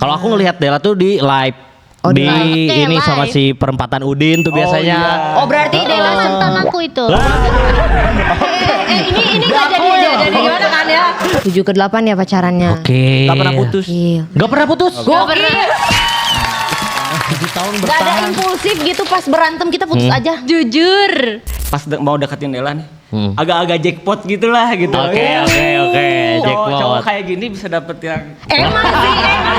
Kalau aku ngelihat Dela tuh di live. Oh, di di live. Oke, ini live. sama si perempatan Udin tuh biasanya. iya. Oh berarti Dela centang aku itu. Ini nggak jadi gimana kan ya? 7 ke 8 ya pacarannya. Oke. Gak pernah putus. Iya. Gak pernah putus. Gak pernah. 7 tahun Gak ada bertahan. impulsif gitu pas berantem kita putus aja. Jujur. Pas mau deketin Dela nih, agak-agak jackpot gitulah gitu. Oke. Cowok Jackpot. kayak gini bisa dapet yang Emang sih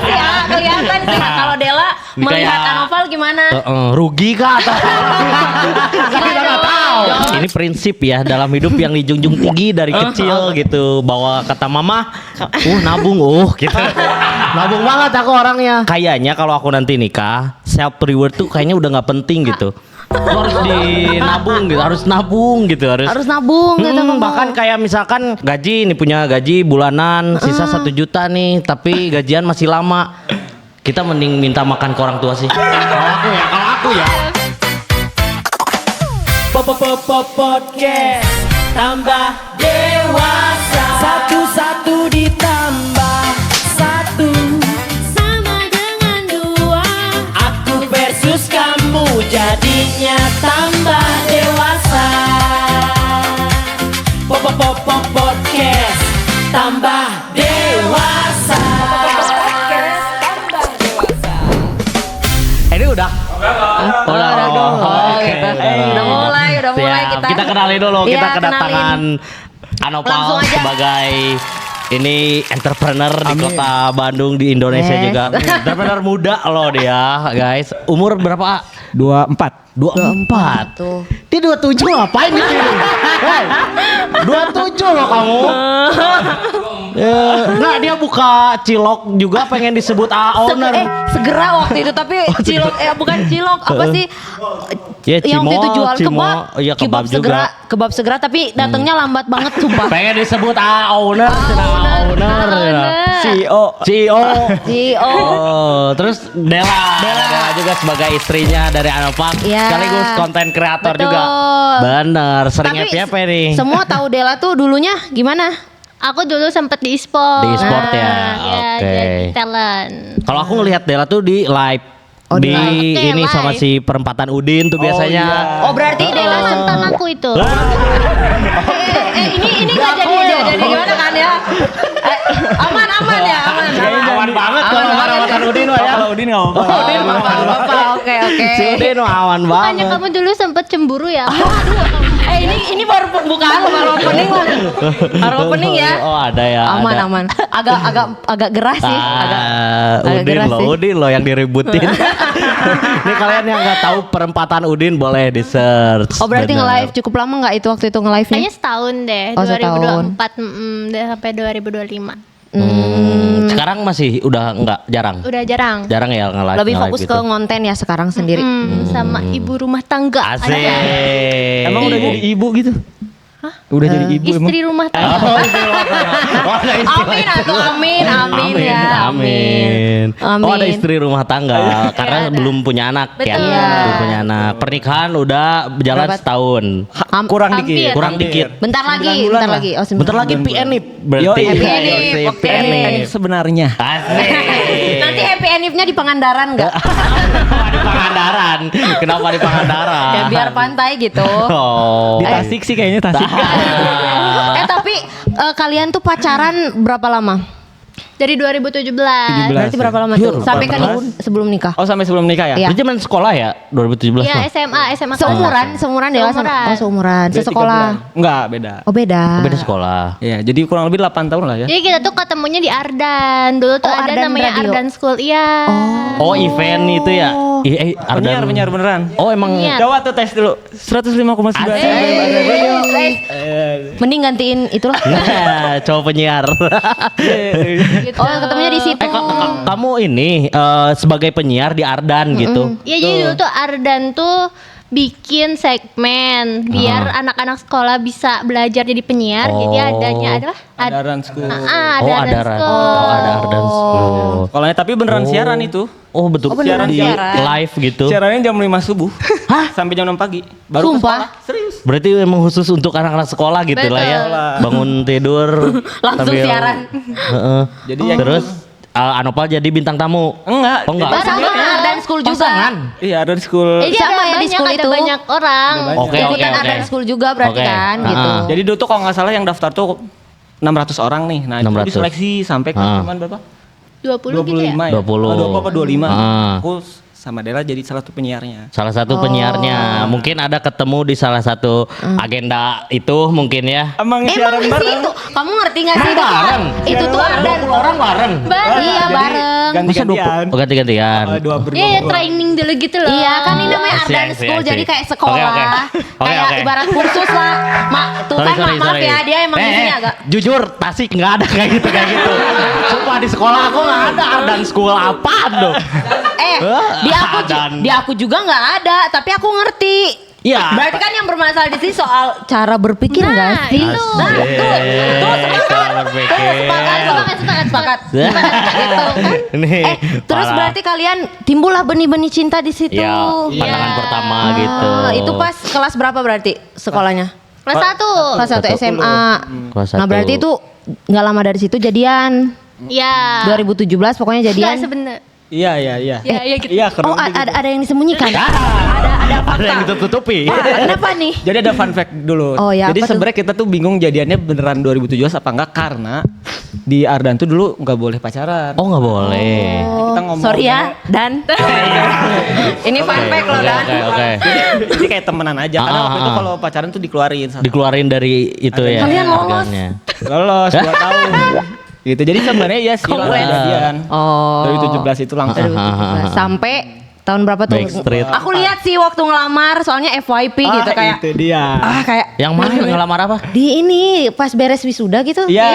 ya kelihatan sih. Nah, kalau Dela Ini melihat kayak- Anoval gimana? Rugi kah atau kita nggak tahu. Ini prinsip ya dalam hidup yang dijunjung tinggi dari kecil gitu, bahwa kata mama nabung gitu. Nabung banget aku orangnya. Kayaknya kalau aku nanti nikah, self reward tuh kayaknya udah nggak penting gitu. Lu harus dinabung gitu, harus nabung gitu, Harus nabung gitu kamu. bahkan kayak misalkan gaji nih, punya gaji bulanan sisa 1 juta nih, tapi gajian masih lama, kita mending minta makan ke orang tua sih. Kalau aku ya podcast tambah dewasa. Satu-satu ditambah satu. Sama dengan 2. Aku versus kamu jadinya tambah dewasa. Podcast tambah dewasa. ini udah Udah dong. oke, Gitu. udah. Udah mulai Siap. kita. Kita kenalin dulu, Iya, kita kedatangan Langsung Anopal aja. sebagai ini entrepreneur di kota Bandung, di Indonesia Yes. juga. Entrepreneur muda loh dia, guys. Umur berapa? 24. 24. Tuh. Dia 27 ngapain di sini? Hey, 27 loh kamu. Nah, dia buka cilok juga pengen disebut owner. Segera waktu itu tapi cilok bukan cilok apa sih? Ya, yang waktu itu jual cimo. kebab. Iya, kebab juga. Kebab segera tapi datangnya lambat banget sumpah. Pengen disebut owner, owner. CEO. CEO. CEO. Oh, terus Dela juga sebagai istrinya dari Anopak, Iya. sekaligus konten kreator Betul. juga. Bener, sering Tapi happy nih. semua tahu Dela tuh dulunya gimana? Aku dulu sempet di e-sport. Di e-sport ya. Ya, Oke. jadi talent. Kalau aku ngelihat Dela tuh di live. Oh, di di live. Oke, ini live. sama si perempatan Udin tuh biasanya. Oh berarti Dela centang aku itu. Ini nggak jadi gimana kan ya? Aman ya, aman. Awan banget kalau perempatan Udin mah ya. Kalau Udin nggak apa-apa. Udin mah apa? Oke. si Udin mah awan Bukannya banget. kamu dulu sempet cemburu ya? Ini baru pembukaan baru opening lah. Baru opening ya. Oh ada ya. Aman ada. aman. Agak gerah sih. Agak Udin gerah loh, sih. Udin loh yang diributin. Nih kalian yang nggak tahu perempatan Udin boleh di search. Oh berarti Bener. nge-live cukup lama nggak itu waktu itu nge-live-nya? Kayaknya setahun deh, Oh, setahun. 2024 deh, sampai 2025. Sekarang masih udah nggak jarang. Udah jarang. Jarang ya nge-live. Lebih nge-live fokus gitu. ke ngonten ya sekarang sendiri. Sama ibu rumah tangga. Asik. Emang udah jadi ibu gitu? Udah jadi ibu emang? Istri rumah tangga. Oh, istri rumah tangga. Oh, ada istri Amin atau amin ya. Amin. Oh ada Amin. istri rumah tangga karena ada. belum punya anak ya. Betul. Belum punya anak. Pernikahan udah berjalan Berapa? setahun. Kurang Hampir. dikit. Kurang dikit. Bentar lagi, 9 bulan bentar lah. lagi. Oh, Bentar lagi PNIP berarti. Yoi. Happy Yoi, Anniv, oke. PNIP. Sebenarnya. Asik. Nanti happy anniv-nya di Pangandaran enggak? Kenapa di Pangandaran? Kenapa di Pangandaran? Ya biar pantai gitu. Oh. Di Tasik sih kayaknya Tasik. Tapi kalian tuh pacaran berapa lama? Dari 2017. Berarti berapa lama Yur, tuh? Sampai kan berapa tahun? sebelum nikah. Oh sampai sebelum nikah ya? Iya. Itu zaman sekolah ya 2017 Iya, mah? SMA Seumuran Dela sama. Seumuran. Oh, seumuran. Beda 3 Sesekolah. bulan. Enggak, beda. Oh, beda. Beda sekolah. Iya, jadi kurang lebih 8 tahun lah ya. Jadi kita tuh ketemunya di Ardan. Dulu tuh Oh, ada Ardan namanya Radio. Ardan School. Iya. Oh event itu ya? Penyiar beneran. Oh emang Iya. Coba tuh tes dulu. 105,9. Mending gantiin itu lah. Nah, cowok penyiar. Gitu. Oh, ketemunya di situ. Kamu ini sebagai penyiar di Ardan gitu. Iya, jadi dulu tuh Ardan tuh bikin segmen biar anak-anak sekolah bisa belajar jadi penyiar. Jadi adanya adalah Adaran school. Oh ada ada Ardan Oh School. ada Ardan School. Kalau tapi beneran siaran itu. Oh betul. Oh, beneran Di siaran. live gitu. Siarannya jam 5 subuh. Hah? Sampai jam 6 pagi. Baru ke Sumpah? sekolah. Serius. Berarti memang khusus untuk anak-anak sekolah gitu lah ya. Betul. Bangun tidur Langsung sambil- siaran. Heeh. Jadi yang terus Anopal jadi bintang tamu. Enggak. Oh, enggak. Itu Sama sendiri. Ardan School juga. Pasangan. Iya, ada di school. Jadi Sama ada di school banyak, ada itu. banyak orang. Ada banyak. Oke, Ikutan oke. Ardan School juga berarti Oke. kan gitu. Jadi dulu tuh kalau nggak salah yang daftar tuh 600 orang nih. Nah, itu 600. diseleksi sampai ke Ah. cuman berapa? 20 gitu ya? 25 ya? 20. Oh, 20 apa 25? Ah. Aku sama Dela jadi salah satu penyiarnya. Salah satu penyiarnya. Mungkin ada ketemu di salah satu agenda itu mungkin ya. Emang Emang di situ, kamu ngerti nggak sih itu tuh? bareng. Itu tuh Ardan. 20 orang bareng. Iya bareng. Ganti-gantian. Oh, ganti-gantian. Dua berdua. Iya, training dulu gitu loh. Iya kan ini namanya Asik, Ardan asik, School asik. jadi kayak Oke, sekolah. oke. Oke, Kayak oke. ibarat kursus lah. Tuh kan maaf ya dia emang di sini agak. Jujur, Tasik nggak ada kayak gitu. Sumpah di sekolah aku nggak ada Ardan School apaan dong. Di aku juga nggak ada, tapi aku ngerti. Iya. Berarti kan yang bermasalah di sini soal cara berpikir Nah, nggak sih? itu. Nah, tuh sepakat. Cara berpikir. Tuh sepakat. Gitu kan. Nih, Terus parah. berarti kalian timbullah benih-benih cinta di situ. Ya, pandangan Iya. pertama gitu. Itu pas kelas berapa berarti sekolahnya? Kelas 1. Kelas 1 SMA. Kelas Nah, 1. berarti itu nggak lama dari situ jadian. Iya. 2017 pokoknya Enggak jadian. sebenarnya. Iya. Iya, iya gitu. Iya, kurang Oh, lebih gitu. ada yang disembunyikan. Ah, Ada ada yang ditutupi. Kenapa nih? Jadi ada fun fact dulu. Oh, ya, Jadi apa tuh? sebenarnya kita tuh bingung jadiannya beneran 2017 apa enggak karena di Ardan tuh dulu nggak boleh pacaran. Oh, nggak boleh. Kita ngomong. Sorry ya, Dan. Ini fun fact loh, Dan. Oke. Jadi kayak temenan aja. Karena waktu itu kalau pacaran tuh dikeluarin. Dikeluarin dari itu ya. Kalian lolos. organnya. Lolos 2 tahun. Gitu. Jadi sebenarnya ya sih langsung jadian. Oh. 2017 itu langsung. Sampai tahun berapa tuh? Backstreet. Aku lihat sih waktu ngelamar soalnya FYP gitu kayak. Itu dia. Kayak Yang mana ngelamar apa? di ini pas beres wisuda gitu. Iya.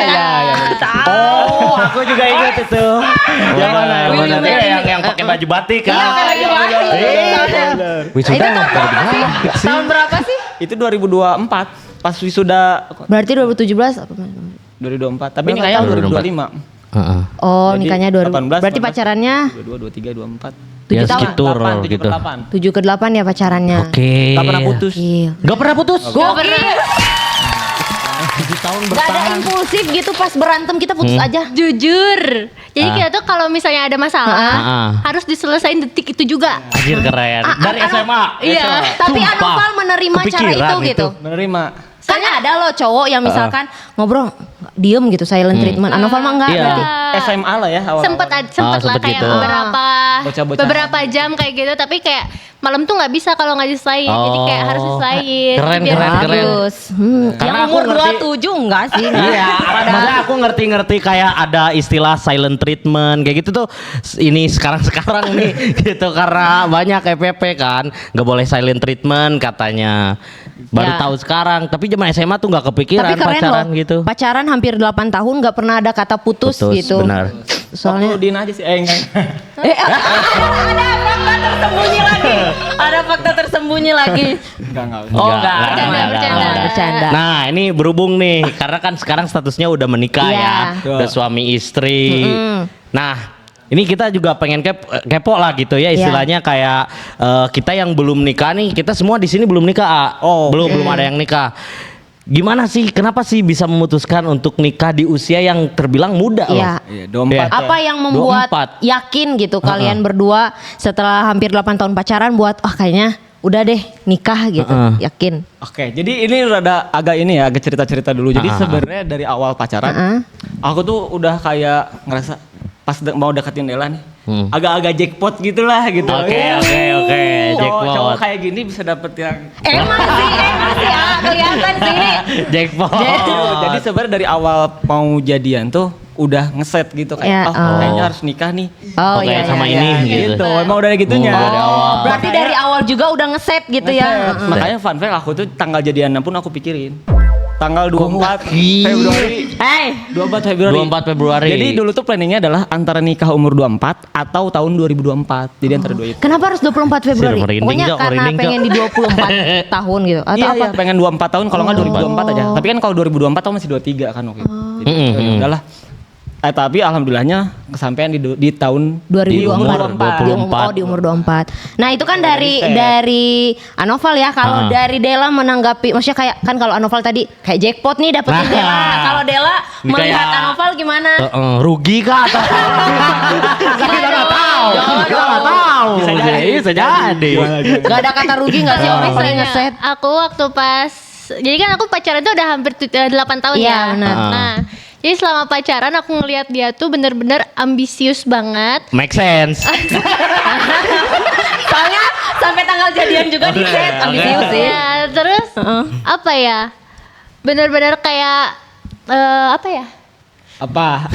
Oh, aku juga ingat itu. Yang mana? Yang mana? Yang pakai baju batik kan? Wisuda Itu nggak pada di mana? Tahun berapa sih? Itu 2024 pas wisuda Berarti 2017 apa? 2024. Tapi nikahnya 2025. Heeh. Oh, Jadi, nikahnya 18, 2000. Berarti 19. pacarannya 22, 23, 24. 7 Ya tahun. segitu 7 gitu. 7 ke 8 ya pacarannya. Oke. Gak pernah putus. Gila. Gak pernah putus. Gokil. 7 tahun Gak ada bertahan. impulsif gitu pas berantem kita putus aja. Jujur. Jadi kita tuh kalau misalnya ada masalah harus diselesain detik itu juga. Anjir keren. Dari SMA. Iya. Tapi Sumpah. Anoval menerima cara Kepikiran itu gitu. Menerima. Kan ada loh cowok yang misalkan ngobrol diem gitu silent treatment. Anoval mah enggak Iya. berarti. SMA lah ya awal. Sempet lah sempet kayak gitu. Bocah-bocah. beberapa jam kayak gitu, tapi kayak malam tuh nggak bisa kalau nggak diselain. Jadi kayak harus diselain. Keren, Biar keren, keren. Bagus. Karena Yang aku umur ngerti- 27 enggak sih? Iya, maksudnya aku ngerti-ngerti kayak ada istilah silent treatment kayak gitu tuh ini sekarang nih gitu karena banyak EPP kan nggak boleh silent treatment katanya. Baru Ya. tahu sekarang, tapi zaman SMA tuh nggak kepikiran Tapi keren pacaran loh. gitu. Pacaran hampir 8 tahun nggak pernah ada kata putus, gitu. Benar. Soalnya Waktu Din aja sih. Enggak. ada fakta tersembunyi lagi. Ada fakta tersembunyi lagi. Enggak. Oh, enggak. Bercanda. Bercanda. Nah, ini berhubung nih karena kan sekarang statusnya udah menikah Iya. ya. Udah suami istri. Nah, ini kita juga pengen kepo lah gitu ya istilahnya kayak kita yang belum nikah nih, kita semua di sini belum nikah. A. Oh, belum ada yang nikah. Gimana sih? Kenapa sih bisa memutuskan untuk nikah di usia yang terbilang muda loh? Iya. Iya, 24. Apa yang membuat 24. yakin gitu kalian berdua setelah hampir 8 tahun pacaran buat kayaknya udah deh nikah gitu. Yakin. Oke, jadi ini rada agak ini ya, agak cerita-cerita dulu. Jadi sebenarnya dari awal pacaran, aku tuh udah kayak ngerasa pas mau deketin Dela nih, agak-agak jackpot gitulah gitu. Oke. Cowok Jackpot. kayak gini bisa dapet yang Emang sih ya kelihatan sih ini. Jackpot. Jadi sebenarnya dari awal mau jadian tuh udah ngeset gitu Ya, kayak kayaknya harus nikah nih. Oh Oke, iya. sama iya, ini iya. gitu. Gitu, emang udah gitunya. Dari awal. Berarti dari awal juga udah ngeset gitu ya. Ngeset. Makanya fun fact aku tuh tanggal jadiannya pun aku pikirin. Tanggal 24 Gokil. Februari. Hey, 24 Februari. 24 Februari. Jadi dulu tuh planningnya adalah antara nikah umur 24 atau tahun 2024. Jadi antara dua itu. kenapa harus 24 Februari? Sudah merinding, Pokoknya Cok, karena merinding, Cok. pengen di 24 tahun gitu atau Iya, apa? iya, pengen 24 tahun kalau nggak 2024 aja. Tapi kan kalau 2024 tahun masih 23 kan waktu itu. Jadi ya udahlah. Tapi alhamdulillahnya kesampaian di tahun 2024. Di umur 24. Nah, itu kan dari Anoval ya. Kalau dari Dela menanggapi, maksudnya kayak kan kalau Anoval tadi kayak jackpot nih dapetin Dela. Kalau Dela Ini melihat kayak- Anoval gimana? Rugi kah atau kita nggak tahu. Kita nggak tahu. Bisa jadi. Gak ada kata rugi gak sih Omi sering Pokoknya ngeset? aku waktu pas, jadi kan aku pacaran tuh udah hampir 8 tahun Iya, ya. benar. Nah, jadi selama pacaran aku ngelihat dia tuh bener-bener ambisius banget. Make sense. Soalnya sampai tanggal jadian juga di set ambisius sih. Ya, terus apa ya? Bener-bener kayak apa ya? Apa?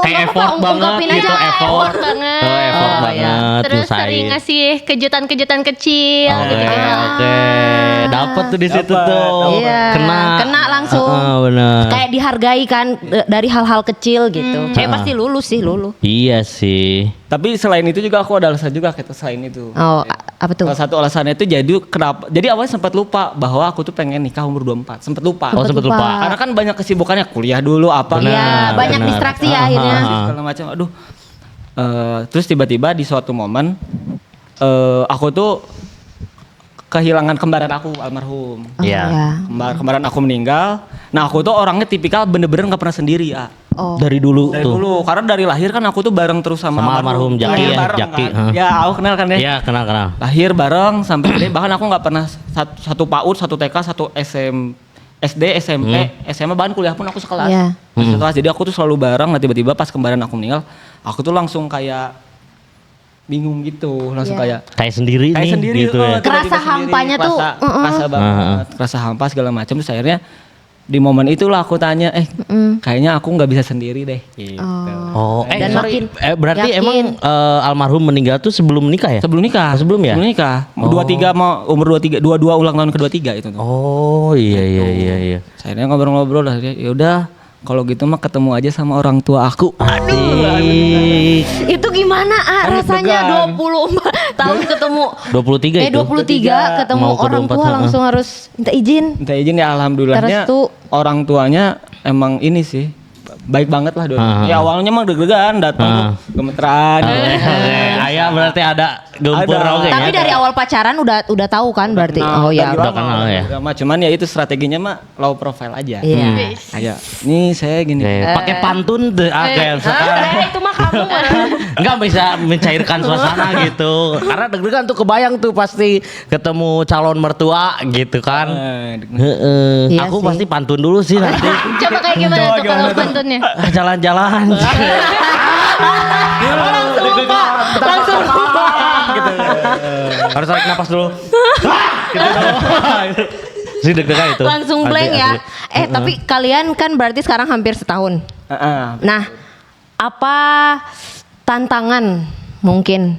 Kayak effort banget ungkapin gitu, aja. effort. banget. Effort Oh, iya. banget. Terus nyusahin. sering ngasih kejutan-kejutan kecil Oke, gitu. oke. Dapat tuh di situ Dapet, tuh. Iya, kena langsung. Bener. Kayak dihargai kan dari hal-hal kecil gitu. Cewek pasti lulus sih, lulus. Iya sih. Tapi selain itu juga aku ada alasan juga gitu selain itu. Oh, apa tuh? Salah satu alasannya itu jadi awalnya sempat lupa bahwa aku tuh pengen nikah umur 24. Sempat lupa. Oh, sempet lupa. Karena kan banyak kesibukannya, kuliah dulu apa. Iya, banyak benar. distraksi ya akhirnya. Segala macam. Aduh. Terus tiba-tiba di suatu momen aku tuh kehilangan kembaran aku almarhum. Iya. ya. Kembaran aku meninggal. Nah, aku tuh orangnya tipikal bener-bener nggak pernah sendiri, ya. Oh. Dari dulu Dari tuh. dulu, karena dari lahir kan aku tuh bareng terus sama Sama almarhum Jaki Lahir ya, bareng Jaki, kan. Ya, aku kenal kan ya. Iya, kenal. Lahir bareng sampai gede, bahkan aku nggak pernah satu PAUD, satu TK, satu SD, SMP, SMA, bahkan kuliah pun aku sekelas. Iya. Sekelas. Jadi aku tuh selalu bareng. Nah, tiba-tiba pas kembaran aku meninggal, aku tuh langsung kayak bingung gitu, langsung Iya. Kayak sendiri kayak nih sendiri gitu ya. tiba-tiba Kerasa sendiri, hampanya tuh, kerasa banget, kerasa hampa segala macam. Terus akhirnya di momen itulah aku tanya, kayaknya aku nggak bisa sendiri deh. Gitu. Oh, Dan sorry. makin Berarti yakin. emang almarhum meninggal tuh sebelum nikah ya? Sebelum nikah. Sebelum ya? Sebelum nikah. Oh. 23 mau umur 23, 22 ulang tahun ke-23 itu tuh. Oh, iya. Akhirnya ngobrol-ngobrol lah, ya udah kalau gitu mah ketemu aja sama orang tua aku. Asik. Itu gimana rasanya 24 tahun ketemu 23 itu. 23 ketemu Mau ke orang 24, tua langsung harus minta izin. Minta izin ya, alhamdulillahnya Restu. orang tuanya emang ini sih baik banget lah dulu. Ya awalnya emang deg-degan datang tuh gemeteran. Ayah berarti ada gempur Ada. oke Tapi ya. dari awal pacaran udah tahu kan berarti. Nah, Oh ya. dari udah lama, kenal ya. Cuman ya itu strateginya mah low profile aja. Iya. Kayak nih saya gini. Pakai pantun tuh kayak sekarang. Itu mah kamu. Nggak bisa mencairkan suasana gitu. Karena deg-degan tuh kebayang tuh pasti ketemu calon mertua gitu kan. Heeh. Iya Aku sih. pasti pantun dulu sih nanti. Coba kayak gimana tuh kalau pantunnya? Jalan-jalan. Langsung gitu. Harus tarik napas dulu. Gitu. Sih deg-degan itu. langsung blank Asli, ya. asli. Tapi kalian kan berarti sekarang hampir setahun. Nah, apa tantangan mungkin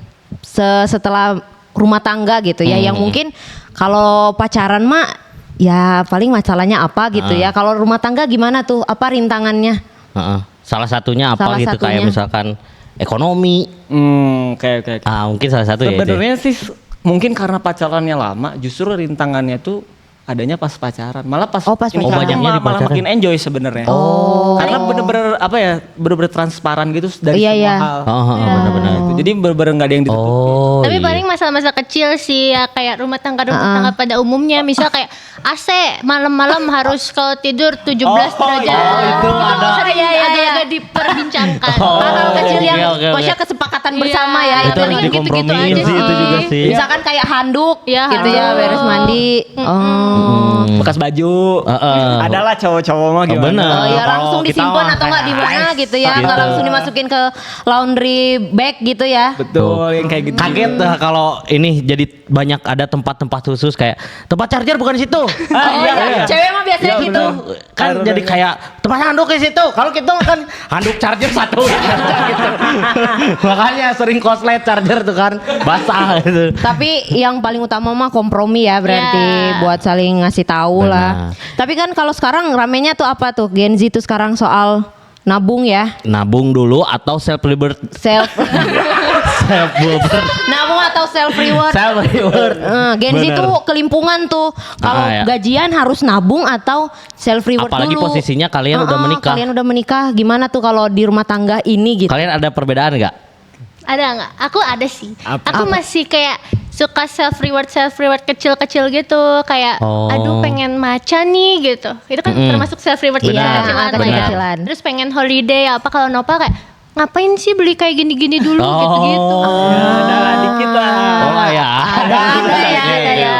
setelah rumah tangga gitu ya, yang mungkin kalau pacaran mah ya paling masalahnya apa gitu ya. Kalau rumah tangga gimana tuh? Apa rintangannya? Heeh. Salah satunya apa Salah gitu satunya. kayak misalkan ekonomi. Kayak. Mungkin salah satu ya itu. Sebenarnya sih mungkin karena pacarannya lama, justru rintangannya tuh adanya pas pacaran. Malah pas Oh, pas nikah pacaran. banyaknya di malah pacaran. makin enjoy sebenarnya. Oh. Karena bener-bener apa ya, bener-bener transparan gitu dari Iya, semua iya. hal. Benar-benar. Gitu. Jadi bener-bener nggak ada yang ditutup. Oh. Tapi iya. paling masa-masa kecil sih ya, kayak rumah tangga pada umumnya, misal kayak AC malam-malam harus kalau tidur 17 derajat. itu ada. Sering Iya, iya, agak-agak diperbincangkan. Hal-hal kecil yang oke. maksudnya kesepakatan Iya. bersama ya. Itu harus palingan gitu-gitu dikompromiin aja sih itu juga sih. Misalkan kayak handuk Iya, gitu ya, handuk. beres mandi. Oh. Bekas baju. Heeh. Adalah cowok-cowok mah gimana. bener. Oh ya Kalau langsung kita disimpan mah atau nggak di mana kayak gitu ya, gitu. nggak langsung dimasukin ke laundry bag gitu ya. Betul, yang kayak gitu. Kaget dah kalau ini jadi banyak ada tempat-tempat khusus kayak tempat charger bukan di situ. Oh iya, cewek mah biasanya Iya, gitu. bener. Kan Bener. jadi kayak tempat handuk di situ. Kalau kita kan handuk charger satu gitu. Makanya sering koslet charger tuh kan basah gitu. Tapi yang paling utama mah kompromi ya berarti Ya. buat saling ngasih tahu lah. Benar. Tapi kan kalau sekarang ramenya tuh apa tuh Gen Z tuh sekarang soal nabung ya, Nabung dulu atau self liberty self self nabung atau self reward? Self reward. Gen Z Bener. tuh kelimpungan tuh. Kalau ya. gajian harus nabung atau self reward Apalagi dulu. posisinya kalian udah menikah. Kalian udah menikah, gimana tuh kalau di rumah tangga ini gitu? Kalian ada perbedaan nggak? Ada nggak? Aku ada sih. Apa? Aku masih kayak suka self reward kecil-kecil gitu. Kayak Oh. aduh pengen maca nih gitu. Itu kan termasuk self reward Benar, kecil-kecilan. benar. Kecil-kecilan. Terus pengen holiday apa kalau Nopal kayak ngapain sih beli kayak gini-gini dulu Oh. gitu-gitu. Ya, ada lah dikit lah. Oh ya. Ada ya.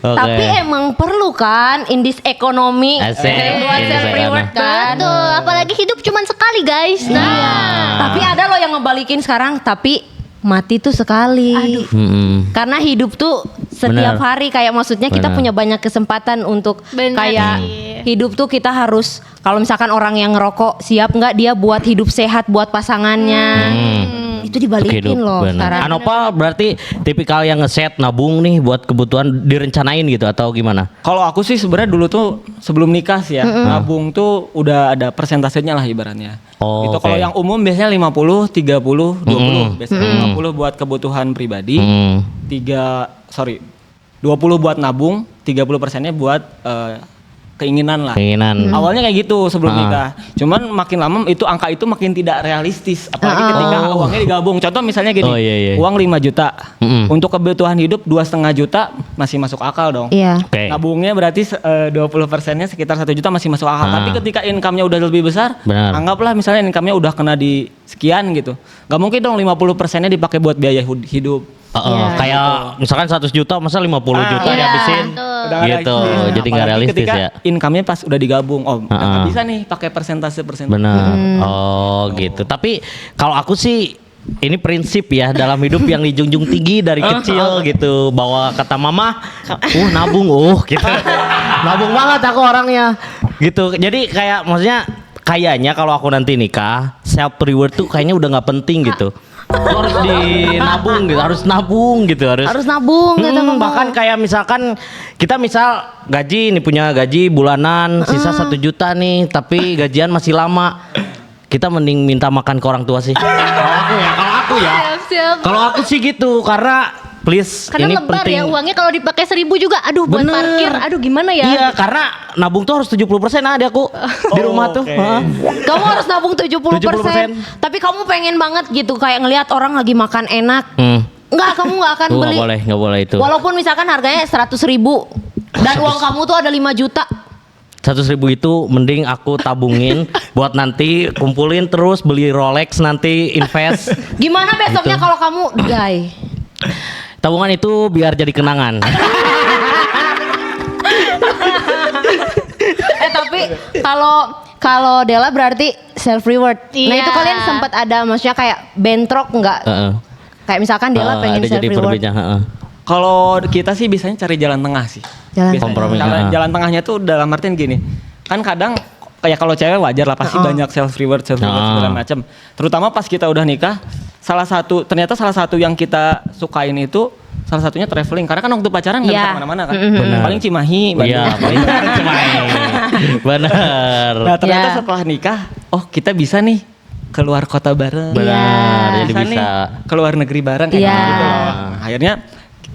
Oke. Tapi emang perlu kan in this economy Asik. buat In this self reward kan? Betul, apalagi hidup cuma sekali guys. Nah, Tapi ada loh yang ngebalikin sekarang, tapi mati tuh sekali. Mm-mm. Karena hidup tuh setiap Benar. hari kayak maksudnya kita Benar. punya banyak kesempatan untuk Benar kayak sih. hidup tuh kita harus kalau misalkan orang yang ngerokok siap nggak dia buat hidup sehat buat pasangannya. Itu dibalikin Hidup, loh benar. sekarang. Anopal berarti tipikal yang ngeset nabung nih buat kebutuhan direncanain gitu atau gimana? Kalau aku sih sebenarnya dulu tuh sebelum nikah sih ya, nabung tuh udah ada persentasenya lah ibaratnya. Oh, Itu oke. kalau yang umum biasanya 50, 30, 20. Biasanya 50 buat kebutuhan pribadi, 20 buat nabung, 30%-nya buat keinginan lah. Keinginan. Awalnya kayak gitu sebelum nikah. Cuman makin lama itu angka itu makin tidak realistis. Apalagi ketika uangnya digabung. Contoh misalnya gini, Oh, iya. uang 5 juta. Mm-mm. Untuk kebutuhan hidup 2,5 juta masih masuk akal dong. Iya. Oke. Nabungnya berarti 20%-nya sekitar 1 juta masih masuk akal. Ah. Tapi ketika income-nya udah lebih besar, Benar. anggaplah misalnya income-nya udah kena di sekian gitu. Gak mungkin dong 50%-nya dipakai buat biaya hidup. Iya. Kayak misalkan 100 juta masa 50 juta iya. dihabisin Udah nggak gitu. realistis. Jadi nggak Apalagi realistis ketika ya. income-nya pas udah digabung. Oh, udah nggak Ah. bisa nih pakai persentase. Benar. Oh, gitu. Tapi kalau aku sih ini prinsip ya dalam hidup yang dijunjung tinggi dari kecil gitu, bahwa kata mama, nabung, gitu. Nabung banget aku orangnya. Gitu. Jadi kayak maksudnya kayaknya kalau aku nanti nikah, self reward tuh kayaknya udah nggak penting gitu. Lu harus dinabung gitu, harus nabung gitu, Harus nabung gitu kamu. bahkan kayak misalkan kita misal gaji nih, punya gaji bulanan sisa 1 juta nih, tapi gajian masih lama, kita mending minta makan ke orang tua sih. Kalau aku ya siap. kalau aku sih gitu, karena please Karena ini lebar penting. ya uangnya kalau dipakai 1.000 juga. Aduh buat Bener. parkir. Aduh gimana ya? Iya, karena nabung tuh harus 70% di aku di rumah tuh. oke. Heeh. Kamu harus nabung 70%. 70%. Tapi kamu pengen banget gitu kayak ngelihat orang lagi makan enak. Enggak, kamu nggak akan Tuh, beli. nggak boleh itu. Walaupun misalkan harganya 100.000 dan uang kamu tuh ada 5 juta. 100.000 itu mending aku tabungin buat nanti kumpulin terus beli Rolex, nanti invest. Gimana besoknya kalau kamu die? Tabungan itu biar jadi kenangan. Tapi kalau Della berarti self reward. Nah Iya. itu kalian sempat ada maksudnya kayak bentrok nggak? Heeh. Kayak misalkan Della pengen ada self jadi reward. perbedaan. Heeh. Kalau kita sih biasanya cari jalan tengah sih. Jalan Biasanya. kompromi. Jalan tengahnya tuh dalam artian gini. Kan kadang kayak kalau cewek wajar lah pasti banyak self reward segala macam. Terutama pas kita udah nikah, ternyata salah satu yang kita sukain itu salah satunya traveling, karena kan waktu pacaran nggak Iya. bisa kemana-mana kan. Benar. Paling Cimahi, Bandung. Iya, paling benar. Nah ternyata Iya. setelah nikah, oh kita bisa nih keluar kota bareng. Benar, jadi Nih bisa. keluar negeri bareng kayak Iya. gitu loh. Akhirnya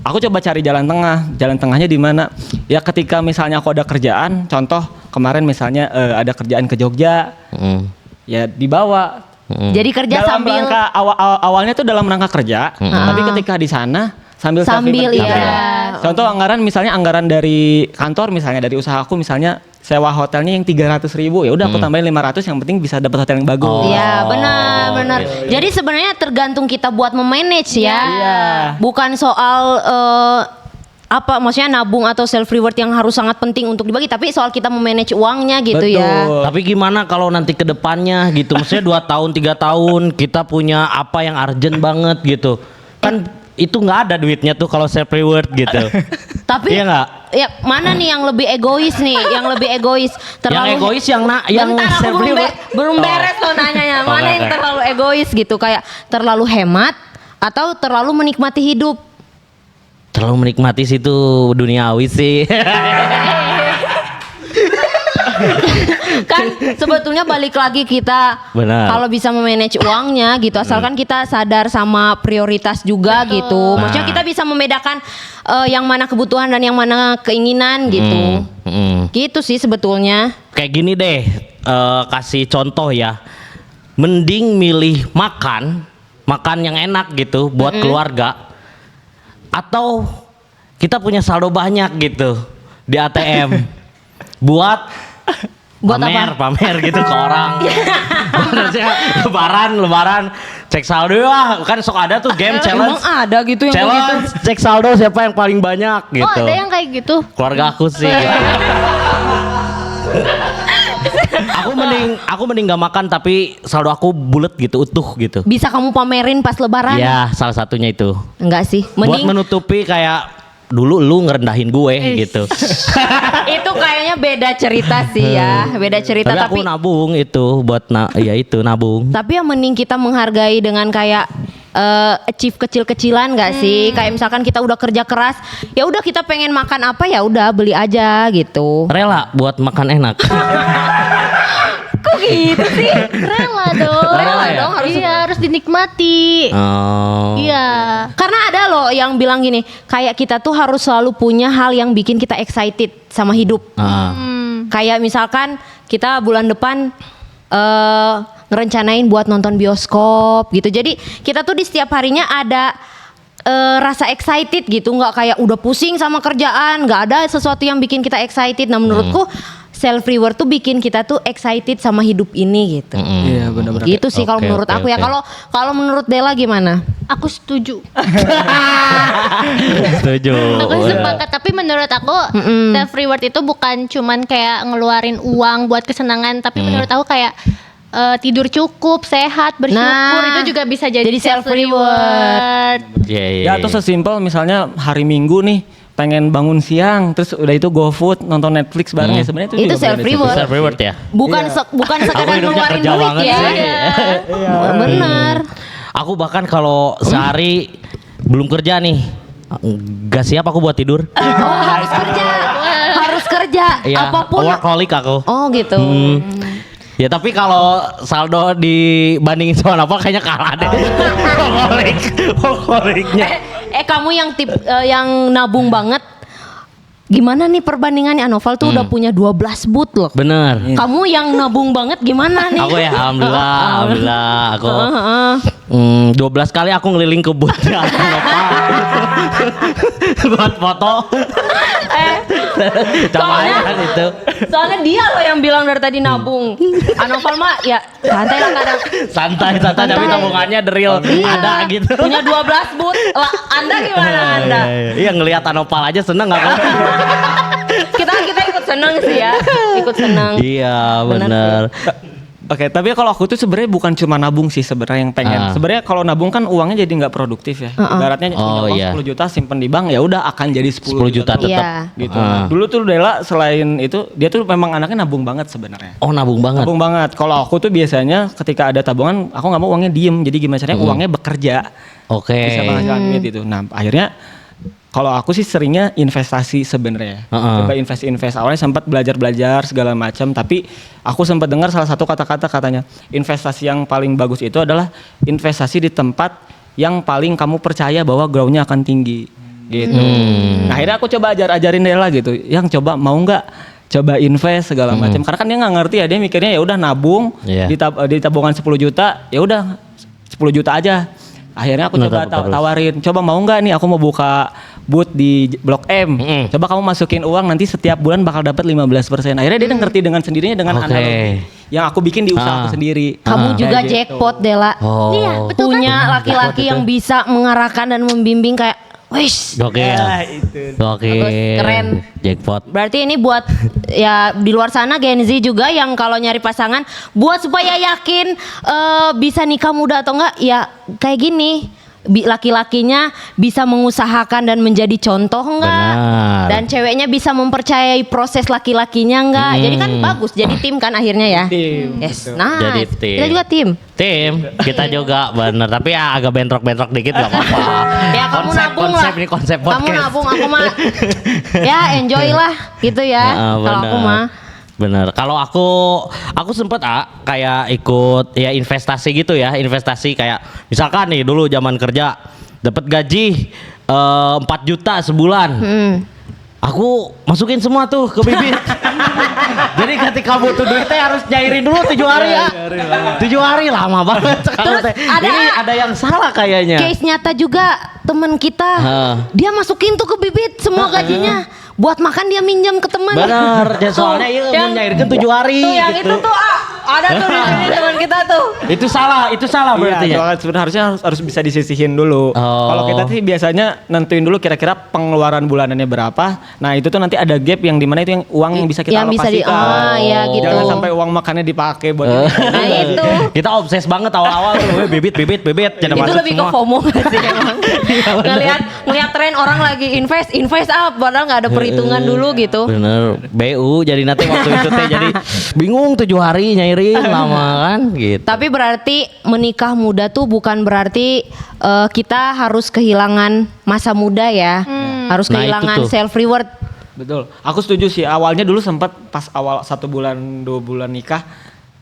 aku coba cari jalan tengah. Jalan tengahnya di mana? Ya ketika misalnya aku ada kerjaan, contoh kemarin misalnya ada kerjaan ke Jogja, ya dibawa. Jadi kerja Dalam sambil rangka awalnya tuh dalam rangka kerja, tapi ketika di sana sambil Sambil, selfie iya. Contoh anggaran dari kantor misalnya, dari usaha aku misalnya sewa hotelnya yang 300.000, ya udah aku tambahin 500, yang penting bisa dapat hotel yang bagus. Iya benar. Jadi sebenarnya tergantung kita buat memanage ya. Iya. Bukan soal apa maksudnya nabung atau self reward yang harus sangat penting untuk dibagi, tapi soal kita memanage uangnya gitu ya. Betul. Tapi gimana kalau nanti ke depannya gitu, maksudnya 2 tahun 3 tahun kita punya apa yang urgent banget gitu, kan itu nggak ada duitnya tuh kalau self reward gitu. Tapi Iya nggak? ya mana nih yang lebih egois nih? Yang lebih egois Yang egois yang Bentar, aku self reward. belum beres loh nanyanya. Oh, Mana yang oke. terlalu egois gitu, kayak terlalu hemat atau terlalu menikmati hidup? Terlalu menikmati situ duniawi sih. Kan sebetulnya balik lagi kita Benar. kalau bisa memanage uangnya gitu, asalkan kita sadar sama prioritas juga gitu. Maksudnya kita bisa membedakan yang mana kebutuhan dan yang mana keinginan gitu. Gitu sih sebetulnya. Kayak gini deh, kasih contoh ya. Mending milih makan yang enak gitu buat keluarga, atau kita punya saldo banyak gitu di ATM buat pamer gitu ke orang. Maksudnya lebaran cek saldo lah, kan sok ada tuh game challenge. Emang ada gitu yang kayak gitu? Challenge cek saldo siapa yang paling banyak gitu. Oh ada yang kayak gitu. Keluarga aku sih. Aku mending gak makan tapi saldo aku bulat gitu, utuh gitu. Bisa kamu pamerin pas lebaran? Ya salah satunya itu. Enggak sih. Buat menutupi kayak dulu lu ngerendahin gue gitu. Itu kayaknya beda cerita sih ya, beda cerita. Tapi aku nabung itu buat ya itu nabung. Tapi yang mending kita menghargai dengan kayak achieve kecil-kecilan nggak sih? Kayak misalkan kita udah kerja keras, ya udah kita pengen makan apa ya udah beli aja gitu. Rela buat makan enak. Kok gitu sih? Rela dong. Rela ya? dong harus. Iya harus dinikmati. Oh. Iya. Karena ada loh yang bilang gini, kayak kita tuh harus selalu punya hal yang bikin kita excited sama hidup. Kayak misalkan kita bulan depan ngerencanain buat nonton bioskop gitu. Jadi kita tuh di setiap harinya ada rasa excited gitu, nggak kayak udah pusing sama kerjaan, nggak ada sesuatu yang bikin kita excited. Nah menurutku self reward tuh bikin kita tuh excited sama hidup ini gitu. Iya benar-benar. Gitu sih kalau menurut aku ya. Kalau menurut Della gimana? Aku setuju. Setuju. Aku sepakat. Tapi menurut aku self reward itu bukan cuman kayak ngeluarin uang buat kesenangan, tapi menurut aku kayak tidur cukup, sehat, bersyukur itu juga bisa jadi self reward. Ya atau sesimpel misalnya hari Minggu nih pengen bangun siang, terus udah itu GoFood nonton Netflix bareng ya sebenarnya Itu juga self reward. Self reward ya. Bukan bukan Aku sekedar hidupnya ngeluarin kerja duit banget ya. sih. Benar. Aku bahkan kalau sehari belum kerja nih, gak siap aku buat tidur. Harus kerja. Harus kerja. Iya, Apapun. workaholic aku. Oh gitu. Ya tapi kalau saldo dibandingin sama apa kayaknya kalah deh. Workaholicnya. Kamu yang yang nabung banget. Gimana nih perbandingannya? Noval tuh udah punya 12 boot loh. Bener. Kamu yang nabung banget gimana nih? Aku ya alhamdulillah aku 12 kali aku ngeliling ke bootnya buat foto. Soalnya- kan itu. Soalnya dia loh yang bilang dari tadi nabung. Noval mah ya santai lah kadang. Santai tapi tabungannya the real ada gitu. Punya 12 boot. Lah, Anda gimana Anda? Iya ngelihat Anopal aja seneng aku. Kita ikut seneng sih ya. Ikut seneng. Iya bener. Oke, tapi kalau aku tuh sebenarnya bukan cuma nabung sih sebenarnya yang pengen. Sebenarnya kalau nabung kan uangnya jadi nggak produktif ya. Ibaratnya punya uang 10 juta simpen di bank ya udah akan jadi 10 juta tetap. Iya. gitu. Dulu tuh Della selain itu dia tuh memang anaknya nabung banget sebenarnya. Oh nabung banget. Nabung banget. Kalau aku tuh biasanya ketika ada tabungan aku nggak mau uangnya diem. Jadi gimana caranya uangnya bekerja. Oke. Bisa menghasilkan duit itu. Nah akhirnya kalau aku sih seringnya investasi sebenarnya. Coba invest. Awalnya sempat belajar segala macam, tapi aku sempat dengar salah satu kata-kata katanya investasi yang paling bagus itu adalah investasi di tempat yang paling kamu percaya bahwa growth-nya akan tinggi. Gitu. Nah, akhirnya aku coba ajarin Della gitu. Yang coba mau nggak coba invest segala macam. Karena kan dia nggak ngerti ya, dia mikirnya ya udah nabung di tabungan 10 juta, ya udah 10 juta aja. Akhirnya aku coba tawarin, coba mau nggak nih aku mau buka booth di Blok M. Coba kamu masukin uang nanti setiap bulan bakal dapat 15%. Akhirnya dia ngerti dengan sendirinya dengan analogi yang aku bikin di usaha aku sendiri. Kamu juga Kayak jackpot Della. Iya, betul Punya laki-laki yang bisa mengarahkan dan membimbing kayak wish. Oke. Oke. Keren. Jackpot. Berarti ini buat ya di luar sana Gen Z juga yang kalau nyari pasangan buat supaya yakin bisa nikah muda atau enggak ya kayak gini. Laki-lakinya bisa mengusahakan dan menjadi contoh enggak? Benar. Dan ceweknya bisa mempercayai proses laki-lakinya enggak? Jadi kan bagus jadi tim kan akhirnya ya. Tim. Yes, Betul. nice. Jadi tim. Kita juga tim. Tim, kita juga bener, tapi ya agak bentrok-bentrok dikit gak apa-apa. Ya kamu nabung lah. Ini konsep podcast. Kamu nabung, aku mah ya enjoy lah gitu ya. Kalau aku mah. Bener. Kalau aku sempet kayak ikut ya investasi gitu ya, investasi kayak misalkan nih dulu zaman kerja dapat gaji 4 juta sebulan. Aku masukin semua tuh ke bibit. Jadi ketika butuh duitnya harus nyairin dulu 7 hari ya. 7 hari lama banget. Terus Ini ada yang salah kayaknya. Case nyata juga temen kita, dia masukin tuh ke bibit semua gajinya. Buat makan dia minjam ke teman. Bener, ya soalnya iya menyairkan 7 hari. Tuh yang gitu. itu tuh ada tuh di sini teman kita tuh. Itu salah berarti ya. Iya, sebenarnya harus bisa disisihin dulu. Kalau kita sih biasanya nentuin dulu kira-kira pengeluaran bulanannya berapa. Nah itu tuh nanti ada gap yang dimana itu yang uang yang bisa kita alokasikan. Ya gitu. Jangan sampai uang makannya dipakai buat Nah itu. Kita obses banget awal-awal tuh, bibit. Itu lebih ke FOMO gak sih emang? ngelihat tren orang lagi invest padahal nggak ada perhitungan dulu gitu. Bener, BU jadi nanti waktu itu teh jadi bingung 7 hari nyairin lama kan gitu. Tapi berarti menikah muda tuh bukan berarti kita harus kehilangan masa muda ya. Harus Nah, itu kehilangan tuh. self reward. Betul. Aku setuju sih. Awalnya dulu sempat pas awal 1 bulan 2 bulan nikah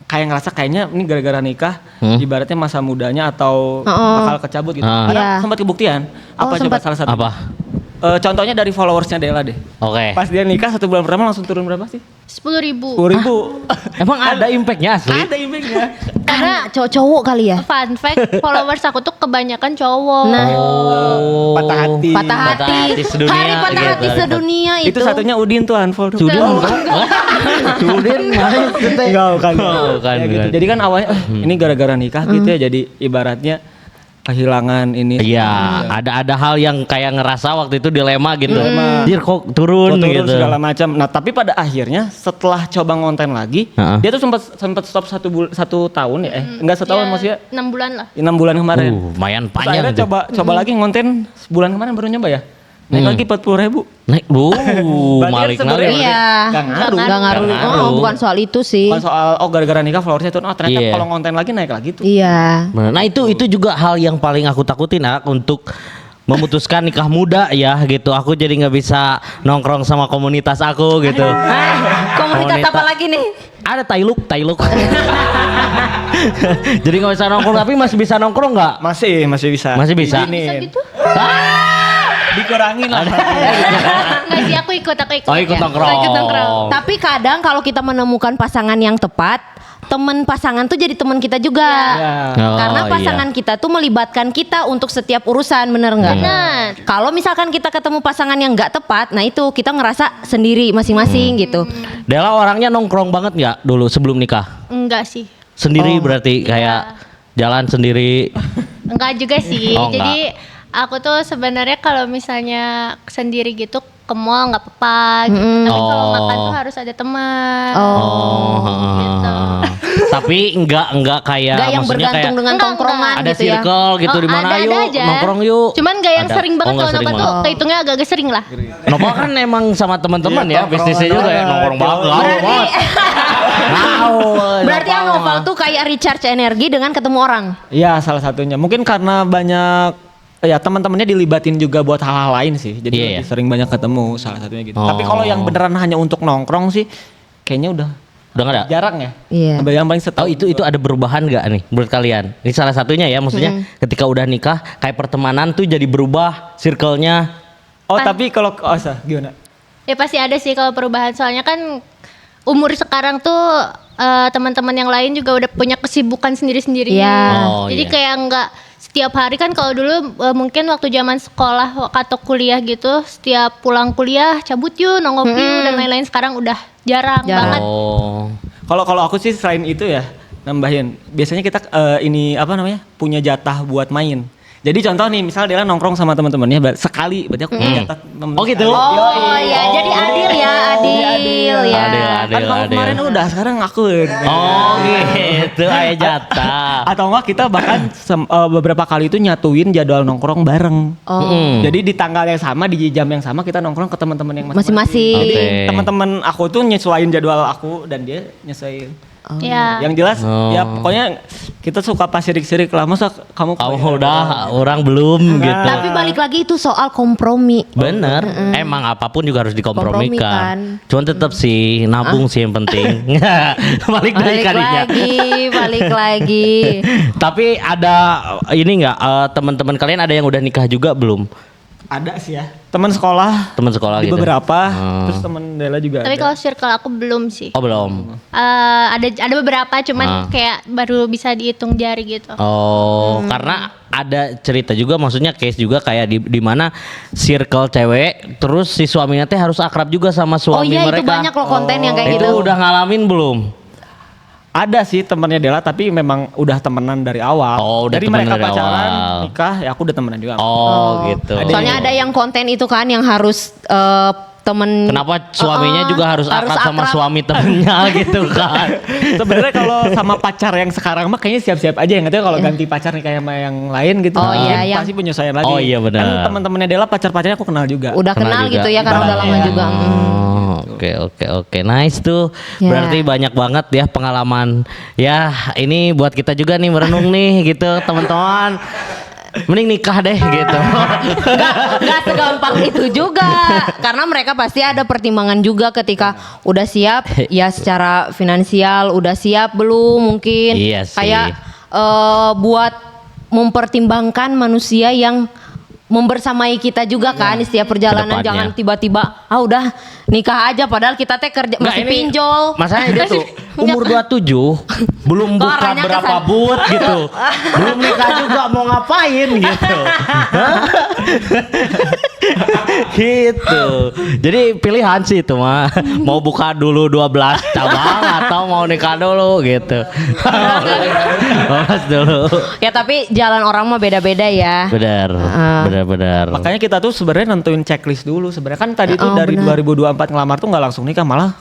kayak ngerasa kayaknya ini gara-gara nikah ibaratnya masa mudanya atau bakal kecabut gitu. Karena Iya. sempat kebuktian. Apa coba sempat. salah satu? Apa? Contohnya dari followersnya Dela deh. Oke. Pas dia nikah 1 bulan pertama langsung turun berapa sih? 10.000. 10.000. Emang ada impactnya asli? Ada imbangnya. Karena Cowok kali ya. fun fact, followers aku tuh kebanyakan cowok. Nah. Oh. Patah hati. Patah hati. sedunia, Hari patah gitu. hati sedunia itu. Itu satunya Udin tuh unfollow. Sudin. Sudin. Enggak, bukan. Bukan, Ya gitu. bukan. Jadi kan awalnya ini gara-gara nikah gitu ya, jadi ibaratnya kehilangan ini. Iya, ada hal yang kayak ngerasa waktu itu dilema gitu. Dir kok turun, gitu. segala macam. Nah, tapi pada akhirnya setelah coba ngonten lagi, dia tuh sempat stop 1 tahun ya. Enggak setahun maksudnya 6 bulan lah. 6 bulan kemarin. Lumayan Terus panjang akhirnya tuh. coba lagi ngonten sebulan kemarin baru nyoba ya. Naik lagi 40.000. Naik, Berarti malik kan nalik. sebenarnya Iya. Nggak ngaruh. Nggak ngaruh. Nggak ngaruh. Bukan soal itu sih. Bukan soal gara-gara nikah followersnya turun. Oh ternyata Iya. kalau ngonten lagi naik lagi tuh. Iya. Nah itu juga hal yang paling aku takutin untuk memutuskan nikah muda ya gitu. Aku jadi nggak bisa nongkrong sama komunitas aku gitu. Komunitas apa lagi nih? Ada Tailuk. Jadi nggak bisa nongkrong tapi masih bisa nongkrong nggak? Masih bisa. Masih bisa. Bisa gitu? Dikurangin lah. Nggak sih, aku ikut. Oh, ikut nongkrong. Ikut nongkrong. Tapi kadang kalau kita menemukan pasangan yang tepat, teman pasangan tuh jadi teman kita juga. Oh, Karena iya. pasangan kita tuh melibatkan kita untuk setiap urusan, bener nggak? Benar. Kalau misalkan kita ketemu pasangan yang nggak tepat, nah itu kita ngerasa sendiri masing-masing gitu. Dela orangnya nongkrong banget nggak dulu sebelum nikah? Enggak sih. Sendiri berarti kayak jalan sendiri. Enggak juga sih. Oh, enggak. Jadi aku tuh sebenarnya kalau misalnya sendiri gitu ke mall nggak apa-apa gitu. Tapi kalau Oh. makan tuh harus ada teman. Oh, Gitu. Tapi enggak kayak Nggak yang maksudnya bergantung kayak dengan Enggak, tongkrongan ada gitu ya. circle gitu di mana ada yuk aja. nongkrong yuk. Cuman gak yang Ada. sering banget Oh, nggak kalau sering nongkrong tuh banget. kehitungnya agak-agak sering lah. Nopal kan emang sama teman-teman Iya, ya nongkrong bisnisnya juga ya doang. nongkrong banget. gaul banget. Gaul, Berarti Nopal Anoval mah. tuh kayak recharge energi dengan ketemu orang. Iya salah satunya. Mungkin karena banyak ya teman-temannya dilibatin juga buat hal-hal lain sih. Jadi Iya, lebih iya. sering banyak ketemu salah satunya gitu. Oh. Tapi kalau yang beneran hanya untuk nongkrong sih kayaknya udah Udah nggak ada? jarang ya. Iya. Yang paling Oh setahun. itu ada perubahan nggak nih menurut kalian? Ini salah satunya ya maksudnya ketika udah nikah kayak pertemanan tuh jadi berubah circle-nya. Oh tapi kalau gimana? Ya pasti ada sih kalau perubahan, soalnya kan umur sekarang tuh teman-teman yang lain juga udah punya kesibukan sendiri-sendiri. Iya. Oh, Jadi iya. kayak nggak setiap hari kan, kalau dulu mungkin waktu zaman sekolah atau kuliah gitu, setiap pulang kuliah cabut yuk nongkrong yuk dan lain-lain, sekarang udah jarang banget. Oh. Kalau aku sih selain itu ya nambahin. Biasanya kita ini apa namanya punya jatah buat main. Jadi contoh nih, misal dia nongkrong sama teman-temannya sekali, berarti aku punya jatah temen Oh gitu? sekali. Oh iya, jadi adil ya, adil ya. Kan kalau kemarin udah, sekarang aku. Oh gitu, aya jatah. Atau enggak kita bahkan beberapa kali itu nyatuin jadwal nongkrong bareng. Jadi di tanggal yang sama, di jam yang sama kita nongkrong ke teman-teman yang Masing-masing. Jadi Oke. teman-teman aku tuh nyesuaiin jadwal aku dan dia nyesuaiin. Ya. Yang jelas ya pokoknya kita suka pas sirik-sirik lah, masa kamu udah orang belum gitu. Tapi balik lagi itu soal kompromi. Bener, emang apapun juga harus dikompromikan. Kompromikan. Cuman tetap sih nabung sih yang penting. Balik Balik lagi. Tapi ada ini nggak teman-teman kalian ada yang udah nikah juga belum? Ada sih ya. Teman sekolah Di gitu. Beberapa, terus teman Dela juga Tapi ada. kalau circle aku belum sih. Oh belum. Ada beberapa cuman kayak baru bisa dihitung jari gitu. Oh, karena ada cerita juga, maksudnya case juga kayak di mana circle cewek, terus si suaminya teh harus akrab juga sama suami Itu mereka. banyak loh konten yang kayak Itu gitu. udah ngalamin belum? Ada sih temannya Dela tapi memang udah temenan dari awal. Oh, udah Jadi temenan mereka dari pacaran, awal. nikah, ya aku udah temenan juga. Oh, gitu. Soalnya ada yang konten itu kan yang harus temen. Kenapa suaminya juga harus akrab sama suami temennya gitu kan? Sebenarnya kalau sama pacar yang sekarang mah kayaknya siap-siap aja, yang katanya kalau ganti pacar nih kayak sama yang lain gitu. Oh, iya, mungkin yang- pasti penyesuaian lagi. Oh, iya, benar. Kan teman-temannya Dela pacar-pacarnya aku kenal juga. Udah kenal juga. gitu ya karena udah lama Iya. juga. Oke, nice tuh. Ya. Berarti banyak banget ya pengalaman. Ya, ini buat kita juga nih merenung nih gitu, teman-teman. Mending nikah deh gitu. Gak segampang itu juga karena mereka pasti ada pertimbangan juga ketika udah siap ya secara finansial udah siap belum mungkin Iya sih. kayak buat mempertimbangkan manusia yang membersamai kita juga kan di setiap perjalanan. Kedepannya. Jangan tiba-tiba udah nikah aja padahal kita teh kerja Nggak, masih ini pinjol. Masalahnya dia tuh umur 27 belum buka arahnya ke berapa sana. but gitu. Belum nikah juga mau ngapain gitu. Gitu. Jadi pilihan sih itu mah. Mau buka dulu 12 cabang atau mau nikah dulu gitu. Mas dulu. Ya tapi jalan orang mah beda-beda ya. Benar. Benar. Makanya kita tuh sebenarnya nentuin checklist dulu. Sebenarnya kan tadi tuh dari benar. 2024 ngelamar tuh nggak langsung nikah, malah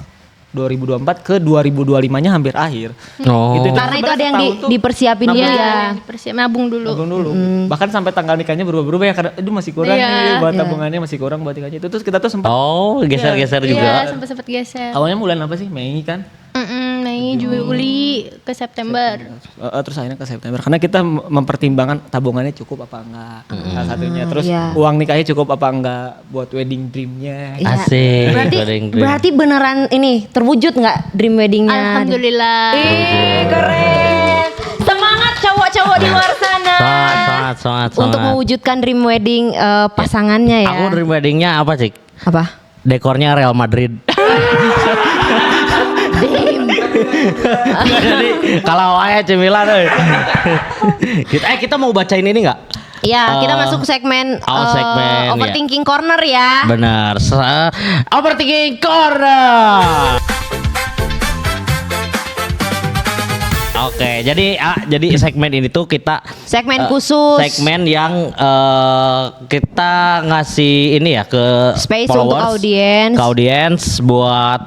2024 ke 2025-nya hampir akhir. Oh. Gitu. Karena itu ada yang Setahun tuh dipersiapin dulu Iya, ya. nabung dulu. nabung dulu. Bahkan sampai tanggal nikahnya berubah-berubah ya karena aduh masih kurang Iya. nih buat tabungannya, masih kurang buat nikahnya. Itu terus kita tuh sempat Oh, geser-geser juga. Iya, sempet geser. awalnya bulan apa sih? Mei kan? Mei, Juli ke September. Terus akhirnya ke September karena kita mempertimbangkan tabungannya cukup apa enggak, salah satunya. Terus iya. uang nikahnya cukup apa enggak buat wedding dreamnya. Iya. Asik. Berarti wedding dream. berarti beneran ini terwujud nggak dream weddingnya? Alhamdulillah. Ih, keren. Semangat cowok-cowok di luar sana. Sangat. Untuk mewujudkan dream wedding pasangannya ya. Aku dream weddingnya apa sih? Apa? Dekornya Real Madrid. Jadi kalau ayah cemilan kita mau bacain ini nggak? Ya, kita masuk segmen, segmen, ya. overthinking corner ya. Benar. Overthinking Corner. Oke, jadi segmen ini tuh kita Segmen khusus. segmen yang kita ngasih ini ya ke Space untuk followers, audiens. ke audiens buat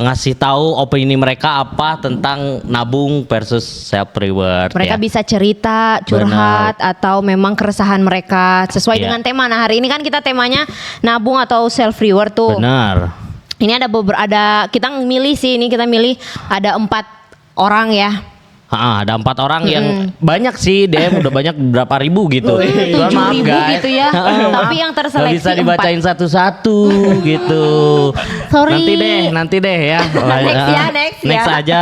ngasih tahu opini mereka apa tentang nabung versus self reward. Mereka ya. bisa cerita, curhat, atau memang keresahan mereka sesuai Iya. dengan tema. Nah, hari ini kan kita temanya nabung atau self reward tuh. Benar. Ini ada kita milih sih, ini kita milih ada 4 orang ya. Ada 4 orang yang banyak sih DM udah banyak berapa ribu gitu. Cuman 7.000 maaf, guys. gitu ya. Tapi yang Nggak terseleksi bisa dibacain satu-satu gitu. Sorry. Nanti deh ya. Next ya. Next aja.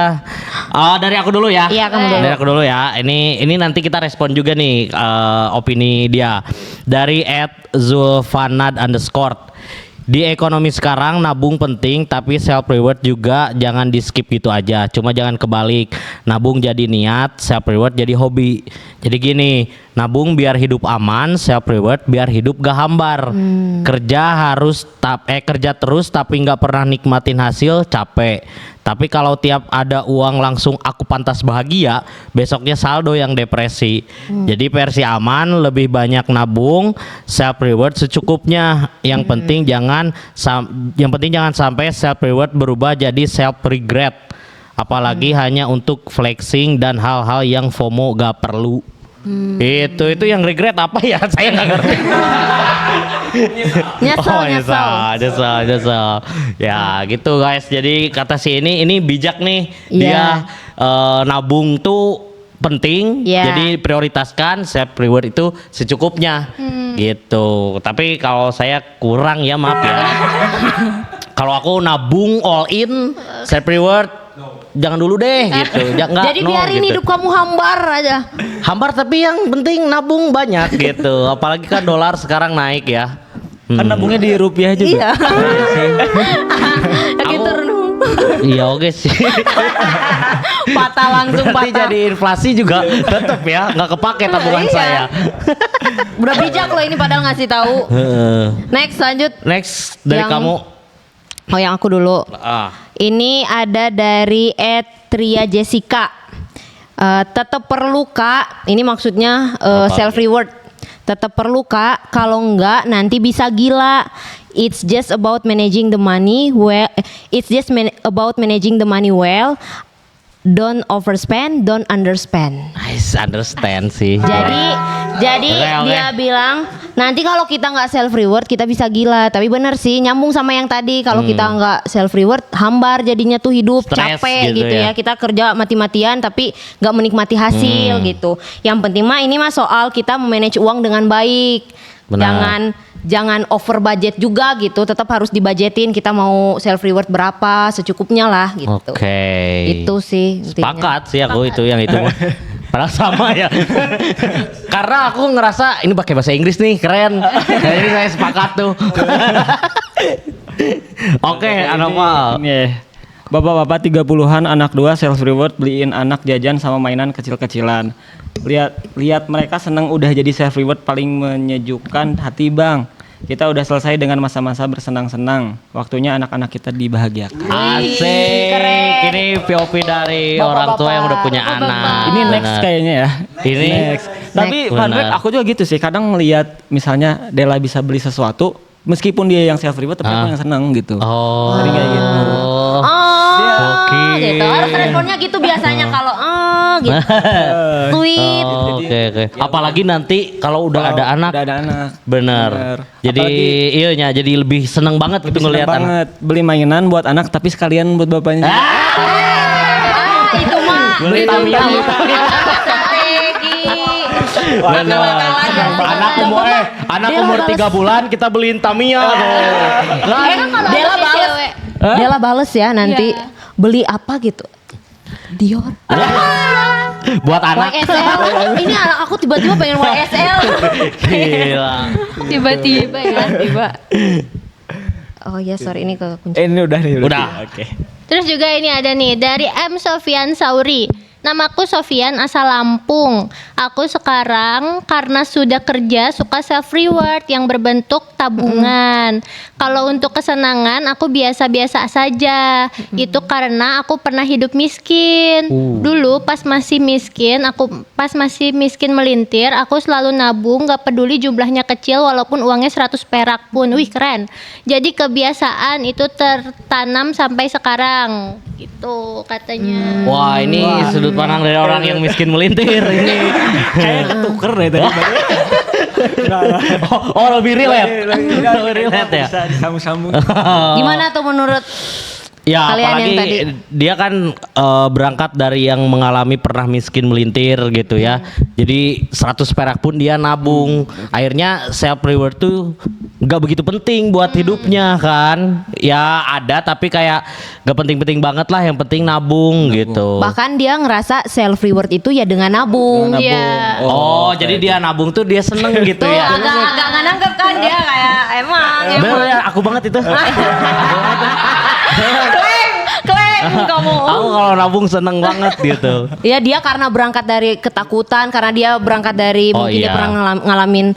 Dari aku dulu ya. Iya, kamu dulu. Dari aku dulu ya. Ini nanti kita respon juga nih opini dia dari @zulfanad_. Di ekonomi sekarang nabung penting tapi self reward juga jangan di skip gitu aja. Cuma jangan kebalik. Nabung jadi niat, self reward jadi hobi. Jadi gini, nabung biar hidup aman, self reward biar hidup gak hambar. Kerja terus tapi nggak pernah nikmatin hasil, capek. Tapi kalau tiap ada uang langsung aku pantas bahagia, besoknya saldo yang depresi. Jadi versi aman, lebih banyak nabung, self reward secukupnya. Yang penting jangan sampai self reward berubah jadi self regret. Apalagi hanya untuk flexing dan hal-hal yang FOMO gak perlu. Itu yang regret apa ya? Saya nggak ngerti. Nyesel. Ya gitu guys. Jadi kata si ini bijak nih. Dia nabung tuh penting. Jadi prioritaskan self reward itu secukupnya. Gitu. Tapi kalau saya kurang ya maaf ya. Kalau aku nabung all in self reward jangan dulu deh gitu. Jadi biarin hidup kamu hambar aja. Hambar tapi yang penting nabung banyak gitu. Apalagi kan dolar sekarang naik ya. Kan nabungnya di rupiah juga. Iya. Gitu. Iya oke sih. Patah langsung Berarti patah. jadi inflasi juga tetap ya nggak kepake tabungan Iya. saya. Udah bijak loh ini padahal ngasih tahu. Next lanjut. Next dari Yang- kamu. Oh yang aku dulu. Ini ada dari Tria Jessica. Tetap perlu Kak. Ini maksudnya self reward. Tetap perlu Kak. Kalau enggak nanti bisa gila. It's just about managing the money well. About managing the money well. Don't overspend, don't underspend. Nice, understand sih. Jadi Oke. dia bilang nanti kalau kita nggak self reward kita bisa gila. Tapi bener sih nyambung sama yang tadi. Kalau kita nggak self reward hambar jadinya tuh hidup Stres capek gitu gitu ya. ya. Kita kerja mati-matian tapi nggak menikmati hasil gitu. Yang penting mah ini mah soal kita memanage uang dengan baik. Benar. Jangan over budget juga gitu. Tetap harus dibudgetin. Kita mau self reward berapa secukupnya lah gitu. Oke. Itu sih intinya. Sepakat sih aku itu yang itu mah. Padahal sama ya. Karena aku ngerasa ini pakai bahasa Inggris nih keren. Jadi saya sepakat tuh. Oke, anak mal. Ini bapak-bapak 30-an anak 2 self reward beliin anak jajan sama mainan kecil-kecilan. Lihat mereka seneng udah jadi self reward paling menyejukkan hati bang. Kita udah selesai dengan masa-masa bersenang-senang. Waktunya anak-anak kita dibahagiakan. Asik. keren. Ini POV dari Bapak-bapak. orang tua yang udah punya anak. Ini next Benar. kayaknya ya. Ini Next. Tapi Benar. fun fact, aku juga gitu sih. Kadang ngelihat misalnya Della bisa beli sesuatu, meskipun dia yang self reward tapi aku yang seneng gitu. Oh. Sering kayak gitu. Oke. Gitu. Harus responnya gitu biasanya kalau gitu. Sweet. Oke. Apalagi nanti kalau udah ada anak. Udah ada anak. Bener. Jadi iya jadi lebih seneng banget gitu Seneng ngelihat anak. banget beli mainan buat anak tapi sekalian buat bapaknya. Itu mah Beli itu Tamiya, beli Tamiya. strategi. Bener. Anak umur 3 bulan kita beliin Tamiya. Dela bales. Dela bales ya nanti beli apa gitu. Dior. Buat anak. YSL. Ini anak aku tiba-tiba pengen YSL. Gila. Tiba-tiba ya. Tiba. Oh ya sorry ini ke kunci. Ini udah nih. Udah. Oke. Terus juga ini ada nih dari M Sofian Sauri. Namaku Sofian asal Lampung. Aku sekarang karena sudah kerja suka self reward yang berbentuk tabungan. Kalau untuk kesenangan aku biasa-biasa saja. Itu karena aku pernah hidup miskin. Dulu pas masih miskin melintir, aku selalu nabung gak peduli jumlahnya kecil walaupun uangnya 100 perak pun. Wih keren. Jadi kebiasaan itu tertanam sampai sekarang. Gitu katanya. Wah ini sudut pandang dari orang yang miskin melintir ini. Kayak ketuker deh tadi. Oh lebih relate. Lebih relate ya. Bisa disambung-sambung. Gimana tuh menurut Ya kalian apalagi yang tadi? dia kan berangkat dari yang mengalami pernah miskin melintir gitu ya. Jadi 100 perak pun dia nabung. Akhirnya self reward tuh nggak begitu penting buat hidupnya kan. Ya ada tapi kayak gak penting-penting banget lah, yang penting nabung gitu. Bahkan dia ngerasa self reward itu ya dengan nabung. Iya. Oh, jadi dia nabung tuh dia seneng gitu Tuh ya. agak nggak nangkep kan dia kayak emang. Bener ya, aku banget itu. Klaim kamu. Aku kalau nabung seneng banget gitu. Ya dia karena berangkat dari ketakutan, karena dia berangkat dari Oh, mungkin dia iya. pernah ngalamin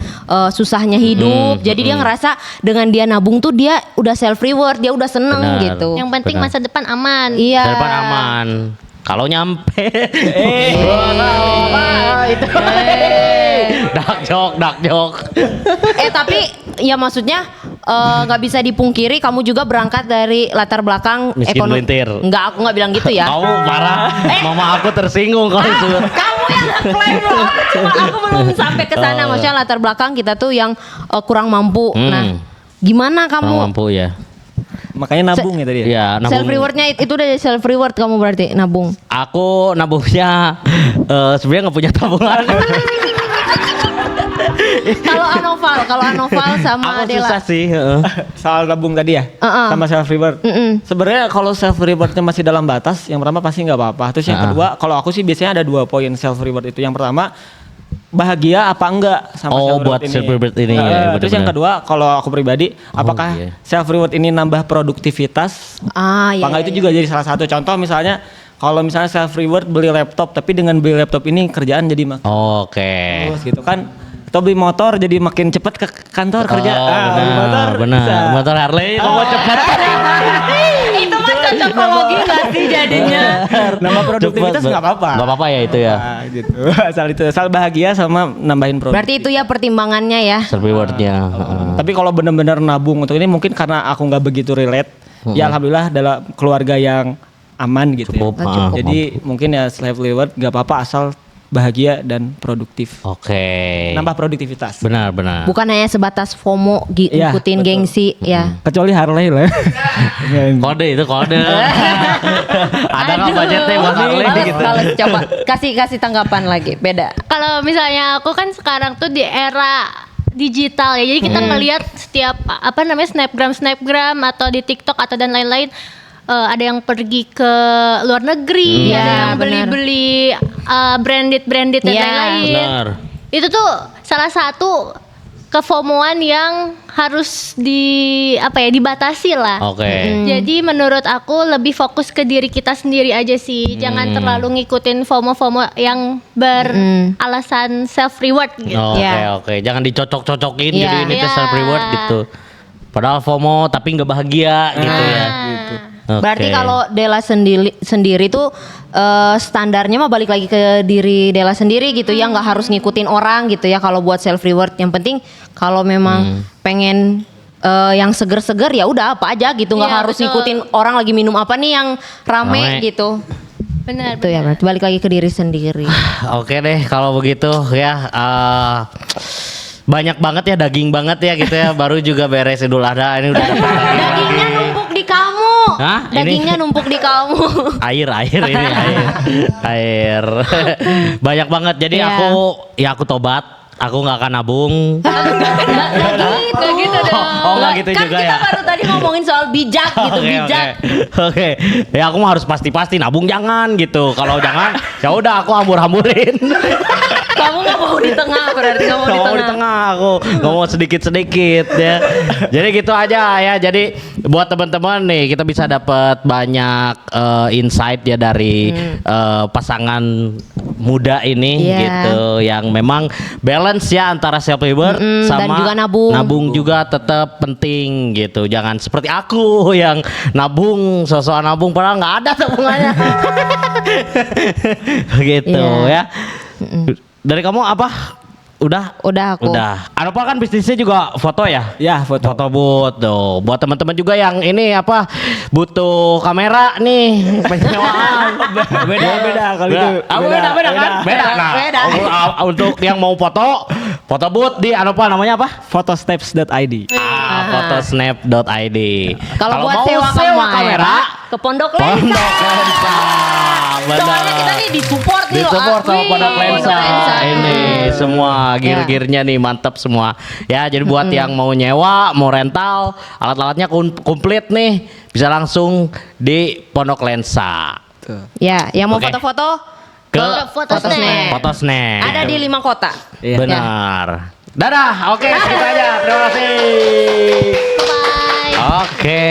susahnya hidup. Jadi dia ngerasa dengan dia nabung tuh dia udah self reward, dia udah seneng Benar. gitu. Yang penting Benar. masa depan aman. Iya. Depan aman. Kalau nyampe. Itu. Dark joke. Tapi ya maksudnya nggak bisa dipungkiri kamu juga berangkat dari latar belakang Miskin melintir. Enggak, aku nggak bilang gitu ya. Kamu parah. Mama aku tersinggung kalau itu. Kamu yang ngeklaim loh. Aku belum sampai ke sana. Maksudnya latar belakang kita tuh yang kurang mampu. Nah, gimana Kurang kamu mampu ya. Makanya nabung ya tadi ya. Iya, nabung. self rewardnya itu udah self reward kamu berarti nabung. Aku nabungnya sebenarnya nggak punya tabungan. Kalau Anoval sama Aku Dela. susah sih. Soal nabung tadi ya, sama self reward. Sebenarnya kalau self rewardnya masih dalam batas, yang pertama pasti nggak apa-apa. Terus yang kedua, kalau aku sih biasanya ada 2 poin self reward itu. Yang pertama, bahagia apa enggak sama Oh, self buat reward ini. self reward ini, ya, Terus benar-benar. yang kedua, kalau aku pribadi, apakah iya. self reward ini nambah produktivitas? Iya. Apa enggak itu juga jadi salah satu contoh. Misalnya kalau misalnya self reward beli laptop, tapi dengan beli laptop ini kerjaan jadi makin Oke. terus gitu kan. Atau beli motor jadi makin cepet ke kantor kerja. Beli motor benar. bisa. Motor Harley kamu cepet. Itu mah cocokologi nggak sih jadinya? Nama produktivitas nggak apa-apa. Nggak apa-apa ya itu ya. Nah, gitu. Asal itu, asal bahagia sama nambahin produk. Berarti itu ya pertimbangannya ya. Self rewardnya. Tapi kalau benar-benar nabung untuk ini mungkin karena aku nggak begitu relate. Ya alhamdulillah dalam keluarga yang aman gitu Cukup, ya. Jadi mungkin ya self reward nggak apa-apa asal bahagia dan produktif. Oke. Nambah produktivitas. Benar. Bukan hanya sebatas FOMO Iya, ngikutin betul. gengsi ya. Kecuali Harley lah. Kode itu kode. Ada nggak budgetnya buat Harley gitu? Males, coba kasih tanggapan lagi. Beda. Kalau misalnya aku kan sekarang tuh di era digital ya, jadi kita ngelihat setiap snapgram atau di TikTok atau dan lain-lain, ada yang pergi ke luar negeri, Iya, ada yang benar. beli branded dan Iya, lain-lain. Benar. Itu tuh salah satu kefomoan yang harus dibatasi lah. Oke. Jadi menurut aku lebih fokus ke diri kita sendiri aja sih. Jangan terlalu ngikutin FOMO-FOMO yang beralasan self reward gitu. Oke, Ya. oke. Jangan dicocok-cocokin Iya. jadi ini tuh Iya. self reward gitu. Padahal FOMO tapi nggak bahagia gitu ya. Oke. Berarti kalau Dela sendiri tuh standarnya mah balik lagi ke diri Dela sendiri gitu ya, nggak harus ngikutin orang gitu ya kalau buat self reward. Yang penting kalau memang pengen yang seger-seger ya udah apa aja gitu, nggak Iya, harus betul. ngikutin orang lagi minum apa nih yang rame. Rame. Gitu. Benar. Itu ya berarti balik lagi ke diri sendiri. Oke deh kalau begitu ya. Banyak banget ya, daging banget ya gitu ya. Baru juga beres Idul Adha ini udah dapat daging Dagingnya lagi. numpuk di kamu. Hah? Ini? Dagingnya numpuk di kamu. Air ini air. Banyak banget. Jadi Iya. aku tobat. Aku nggak akan nabung. Nggak gitu dong. Oh, nggak gitu Kan juga kita ya. baru tadi ngomongin soal bijak gitu, Oke, bijak. Oke. Ya aku mah harus pasti nabung jangan gitu. Kalau jangan ya udah aku hambur-hamburin. Kamu nggak mau di tengah berarti nggak mau di Nggak mau tengah. di tengah, aku nggak mau sedikit-sedikit ya. Jadi gitu aja ya. Jadi buat teman-teman nih kita bisa dapat banyak insight ya dari pasangan muda ini Iya. gitu, yang memang balance ya antara self reward sama dan juga nabung. Nabung juga tetap penting gitu. Jangan seperti aku yang nabung, sosokan nabung padahal nggak ada tabungannya. Gitu Iya. ya. Dari kamu apa? Udah Udah aku. Udah. Anopal kan bisnisnya juga foto ya? Ya, foto. Foto booth tuh. Buat teman-teman juga yang ini apa butuh kamera nih penyewaan. Beda kalau itu. Beda kan? Beda. Nah, Beda. untuk yang mau foto booth di Anopal namanya apa? Photosteps.id. Photosnap.id. Kalau buat mau sewa kamera ke Pondok Lensa. Pondok Lensa. Soalnya kita nih disupport nih loh. Disupport sama Wih, Pondok Lensa. Ini semua Ya. gear-gearnya nih mantap semua. Ya jadi buat yang mau nyewa, mau rental, alat-alatnya komplit nih, bisa langsung di Pondok Lensa. Ya, yang mau Oke. foto-foto Ke Photosnap. Photosnap. ada di 5 kota. Iya. Benar. Dadah. Oke, segitu aja. Terima kasih. Bye. Oke.